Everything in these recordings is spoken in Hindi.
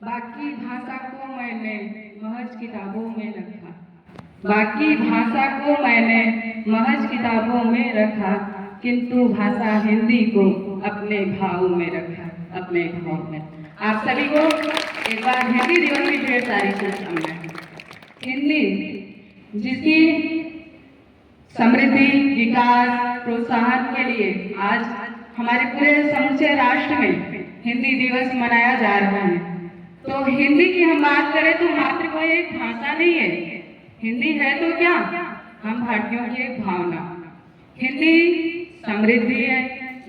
बाकी भाषा को मैंने महज किताबों में रखा। बाकी भाषा को मैंने महज किताबों में रखा, किंतु भाषा हिंदी को अपने भाव में रखा, अपने भाव में। आप सभी को एक बार हिंदी दिवस की ढेर सारी शुभकामनाएं। हिंदी जिसकी समृद्धि, विकास, प्रोत्साहन के लिए आज हमारे पूरे समूचे राष्ट्र में हिंदी दिवस मनाया जा रहा है। तो हिंदी की हम बात करें तो मात्र कोई एक भाषा नहीं है, हिंदी है तो क्या, हम भारतीयों की एक भावना। हिंदी समृद्धि है,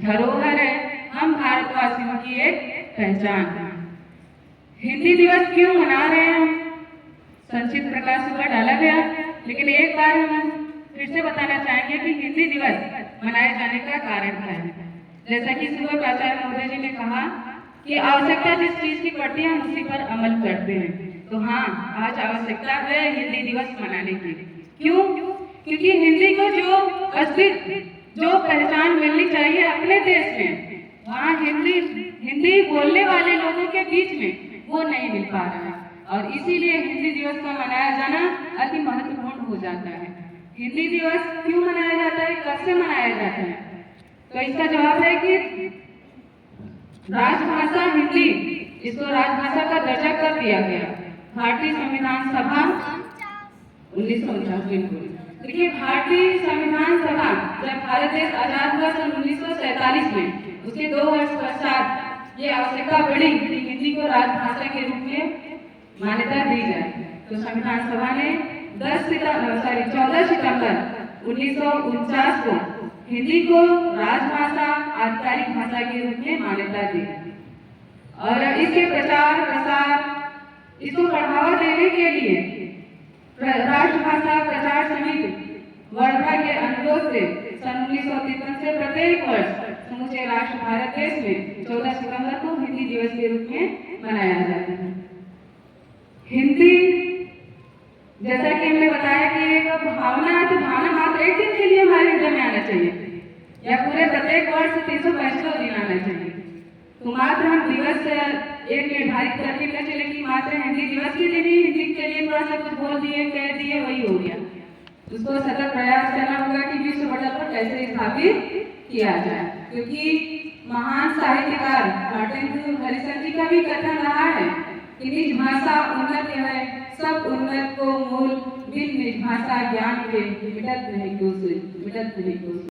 धरोहर है, हम भारतवासियों की एक पहचान है। हिंदी दिवस क्यों मना रहे हैं हम, संक्षिप्त प्रकाश सुबह डाला गया, लेकिन एक बार हम फिर से बताना चाहेंगे कि हिंदी दिवस मनाए जाने का कारण क्या है। जैसा कि सुबह प्राचार्य महोदय जी ने कहा कि आवश्यकता जिस चीज की पड़ती है हम उसी पर अमल करते हैं। तो हाँ, आज आवश्यकता है हिंदी दिवस मनाने की। क्यों? क्योंकि हिंदी को जो अस्तित्व, जो पहचान मिलनी चाहिए अपने देश में, वहाँ हिंदी बोलने वाले लोगों के बीच में वो नहीं मिल पा रहा है। और इसीलिए हिंदी दिवस का मनाया जाना अति महत्वपूर्ण हो जाता है। हिंदी दिवस क्यों मनाया जाता है, कब से मनाया जाता है? तो इसका जवाब है कि राजभाषा हिंदी, इसको राजभाषा का दर्जा कब दिया गया? भारतीय संविधान सभा 1949। बिल्कुल, देखिए भारतीय संविधान सभा जब भारत देश आजाद हुआ सन 1947 में, उसके 2 वर्ष पश्चात ये आवश्यकता पड़ी कि हिंदी को राजभाषा के रूप में मान्यता दी जाए। तो संविधान सभा ने 14 सितंबर 1949 को हिंदी को राजभाषा, आधिकारिक भाषा के रूप में मान्यता दी। और इसके प्रचार प्रसार, इसको बढ़ावा देने के लिए राष्ट्रभाषा प्रचार समिति वर्धा के अनुरोध से सन 1953 से प्रत्येक वर्ष समूचे राष्ट्र भारत देश में 14 सितंबर को हिंदी दिवस के रूप में मनाया जाता है। हिंदी, जैसा कि हमने बताया कि एक भावना है, तो भावना मात्र एक दिन के लिए हमारे हृदय में आना चाहिए या पूरे प्रत्येक वर्ष 365 दिन आना चाहिए। तो मात्र हम दिवस एक निर्धारित करके न चले कि मात्र हिंदी दिवस के लिए भी हिंदी के लिए थोड़ा सा कुछ बोल दिए, कह दिए, वही हो गया। उसको सतत प्रयास करना होगा कि विश्व पटल पर कैसे स्थापित किया जाए। क्योंकि महान साहित्यकार मार्टिन हरिसन जी का भी कथन रहा है कि निज भाषा उन्नत है, सब उन्नत को मूल, बिन निज भाषा ज्ञान के मिटत नहीं कोई।